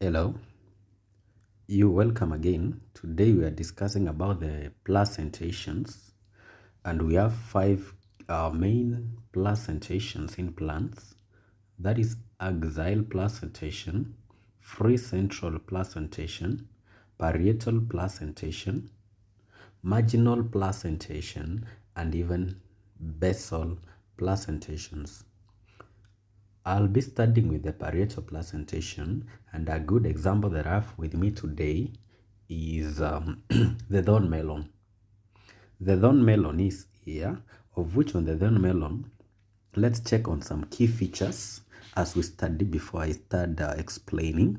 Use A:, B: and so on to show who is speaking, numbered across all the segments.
A: Hello, you welcome again. Today we are discussing about the placentations, and we have five main placentations in plants. That is axial placentation, free central placentation, parietal placentation, marginal placentation, and even basal placentations. I'll be starting with the parietal placentation, and a good example that I have with me today is the thorn melon. The thorn melon is here, of which on the thorn melon, let's check on some key features as we study before I start explaining.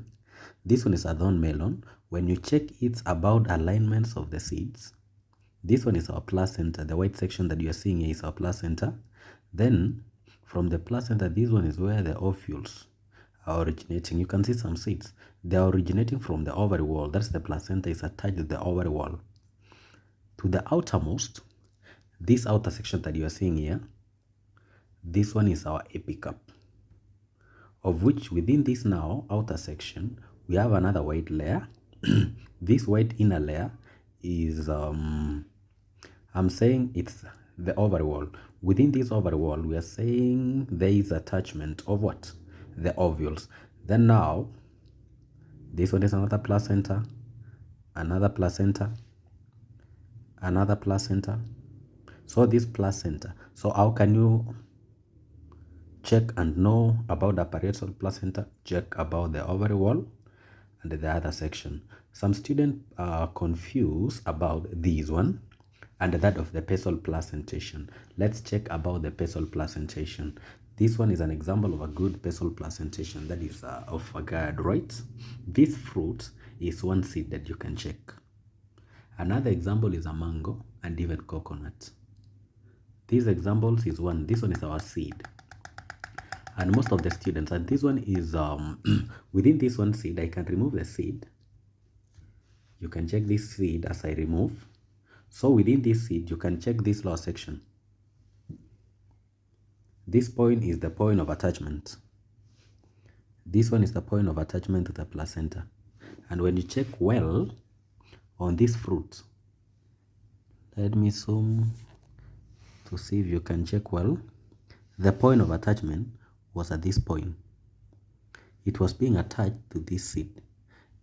A: This one is a thorn melon. When you check, it's about alignments of the seeds. This one is our placenta. The white section that you are seeing here is our placenta. Then from the placenta, this one is where the ovules are originating. You can see some seeds. They are originating from the ovary wall. That's the placenta is attached to the ovary wall. To the outermost, this outer section that you are seeing here, this one is our epicup, of which within this now outer section, we have another white layer. This white inner layer is I'm saying it's the ovary wall. Within this ovary wall, we are saying there is attachment of what? The ovules. Then now, this one is another placenta, another placenta, another placenta. So this placenta. So how can you check and know about the parietal placenta? Check about the ovary wall and the other section. Some students are confused about this one and that of the basal placentation. Let's check about the basal placentation. This one is an example of a good basal placentation, that is of a gourd, right? This fruit is one seed that you can check. Another example is a mango and even coconut. These examples is one. This one is our seed. And most of the students, and this one is within this one seed, I can remove the seed. You can check this seed as I remove. So within this seed, you can check this lower section. This point is the point of attachment. This one is the point of attachment to the placenta. And when you check well on this fruit, let me zoom to see if you can check well. The point of attachment was at this point. It was being attached to this seed.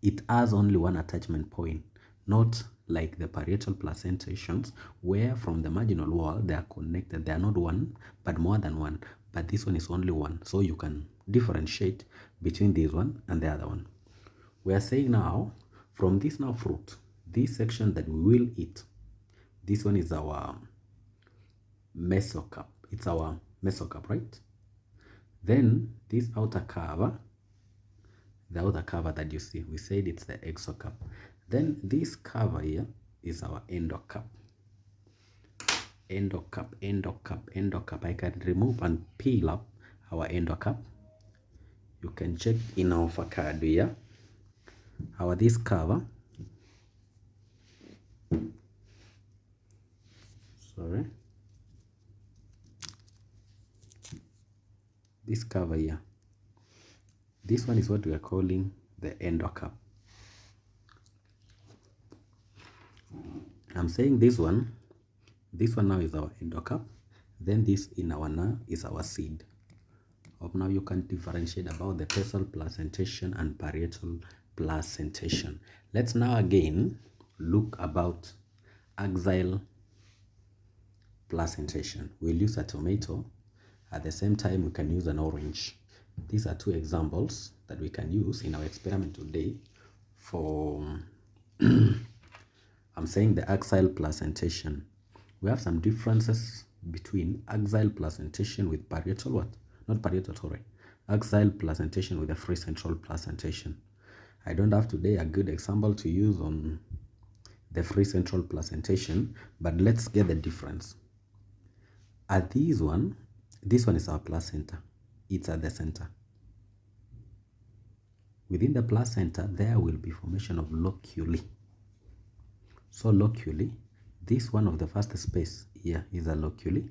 A: It has only one attachment point, not like the parietal placentations, where from the marginal wall they are connected. They are not one, but more than one. But this one is only one. So you can differentiate between this one and the other one. We are saying now, from this now fruit, this section that we will eat, this one is our mesocarp. It's our mesocarp, right? Then this outer cover, the outer cover that you see, we said it's the exocarp. Then this cover here is our endocarp. Endocarp, endocarp, endocarp. I can remove and peel up our endocarp. You can check in our avocado here. Our this cover. Sorry. This cover here. This one is what we are calling the endocarp. I'm saying this one now is our endocarp. Then this in our now is our seed. Of now you can differentiate about the basal placentation and parietal placentation. Let's now again look about axial placentation. We'll use a tomato. At the same time, we can use an orange. These are two examples that we can use in our experiment today for I'm saying the axial placentation. We have some differences between axial placentation with parietal what? Not parietal, sorry. Axial placentation with the free central placentation. I don't have today a good example to use on the free central placentation, but let's get the difference. At this one is our placenta. It's at the center. Within the placenta, there will be formation of loculi. So loculi, this one of the first space here is a loculi,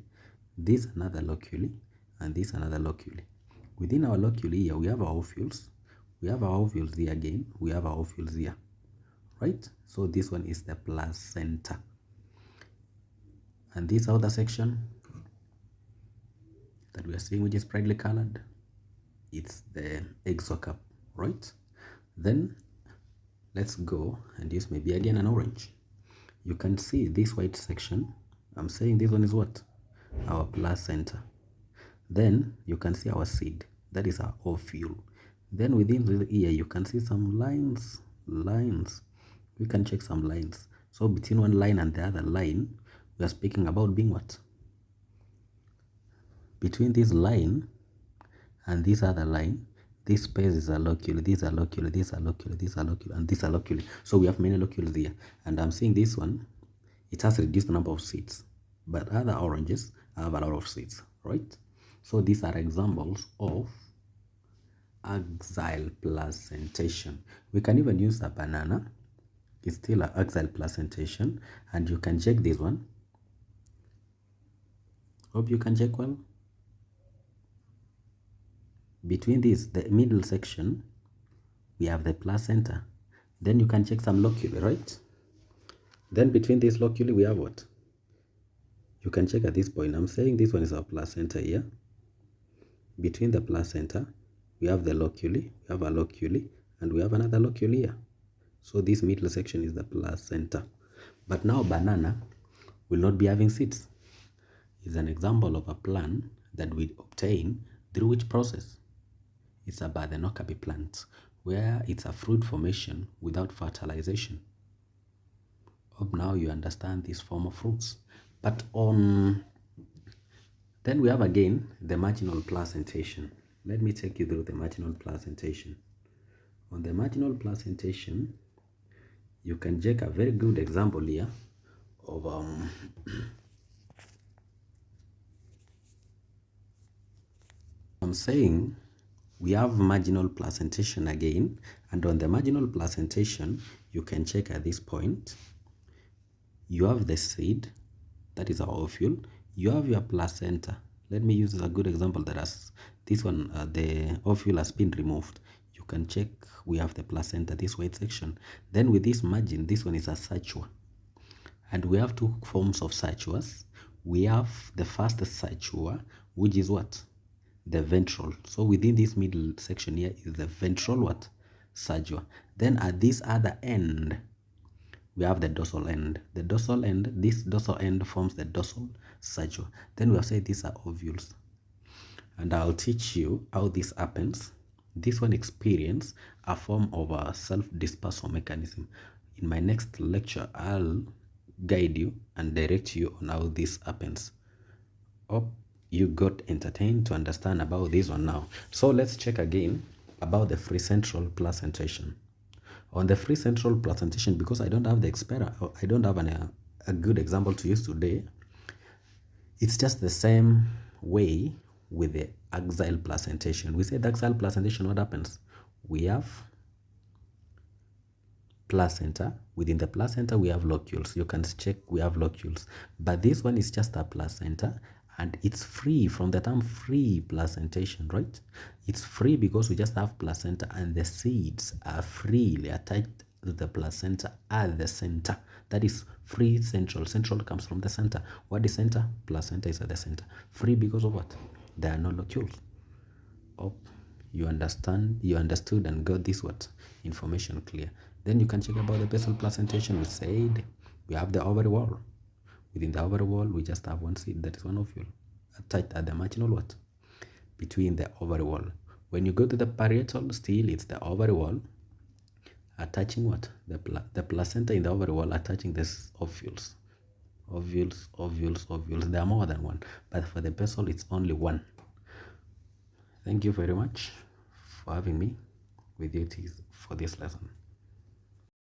A: this another loculi, and this another loculi. Within our loculi here, we have our ovules, We have our ovules here again. We have our ovules here, right? So this one is the placenta. And this other section that we are seeing, which is brightly colored, it's the exocarp, right? Then let's go and use maybe again an orange. You can see this white section. I'm saying this one is what? Our placenta. Then you can see our seed. That is our ovule. Then within here you can see some lines. We can check some lines. So between one line and the other line, we are speaking about being what? Between this line and this other line, this space is a locule, these are locule, these are locule, these are locule, and these are locule. So we have many locules here. And I'm seeing this one, it has reduced the number of seeds. But other oranges have a lot of seeds, right? So these are examples of axial placentation. We can even use a banana. It's still an axial placentation. And you can check this one. Hope you can check well. Between this, the middle section, we have the placenta. Then you can check some loculi, right? Then between this loculi, we have what? You can check at this point. I'm saying this one is our placenta here. Between the placenta, we have the loculi, we have a loculi, and we have another loculi here. So this middle section is the placenta. But now banana will not be having seeds. It's an example of a plant that we obtain through which process? It's a Parthenocarpy plant, where it's a fruit formation without fertilization. Hope now you understand this form of fruits. But then we have again the marginal placentation. Let me take you through the marginal placentation. On the marginal placentation, you can check a very good example here of I'm saying we have marginal placentation again, and on the marginal placentation, you can check at this point. You have the seed, that is our ovule. You have your placenta. Let me use a good example that has this one, the ovule has been removed. You can check, we have the placenta, this white section. Then with this margin, this one is a sacua. And we have two forms of sacuas. We have the first sacua, which is what? The ventral. So within this middle section here is the ventral what? Sagua. Then at this other end, we have the dorsal end. The dorsal end, this dorsal end forms the dorsal sagua. Then we have said these are ovules. And I'll teach you how this happens. This one experience a form of a self-dispersal mechanism. In my next lecture, I'll guide you and direct you on how this happens. Hope you got entertained to understand about this one now. So let's check again about the free central placentation. On the free central placentation, because I don't have a good example to use today, it's just the same way with the axial placentation. We say the axial placentation, what happens? We have placenta. Within the placenta, we have locules. You can check we have locules. But this one is just a placenta, and it's free from the term free placentation, right? It's free because we just have placenta, and the seeds are freely attached to the placenta at the center. That is free central. Central comes from the center. What is center? Placenta is at the center. Free because of what? There are no locules. Hope you understood and got this what? Information clear. Then you can check about the basal placentation. We said we have the ovary wall. Within the ovary wall, we just have one seed, that is one ovule, attached at the marginal what? Between the ovary wall. When you go to the parietal, still it's the ovary wall attaching what? The placenta in the ovary wall attaching this ovules. Ovules. There are more than one, but for the basal, it's only one. Thank you very much for having me with you for this lesson.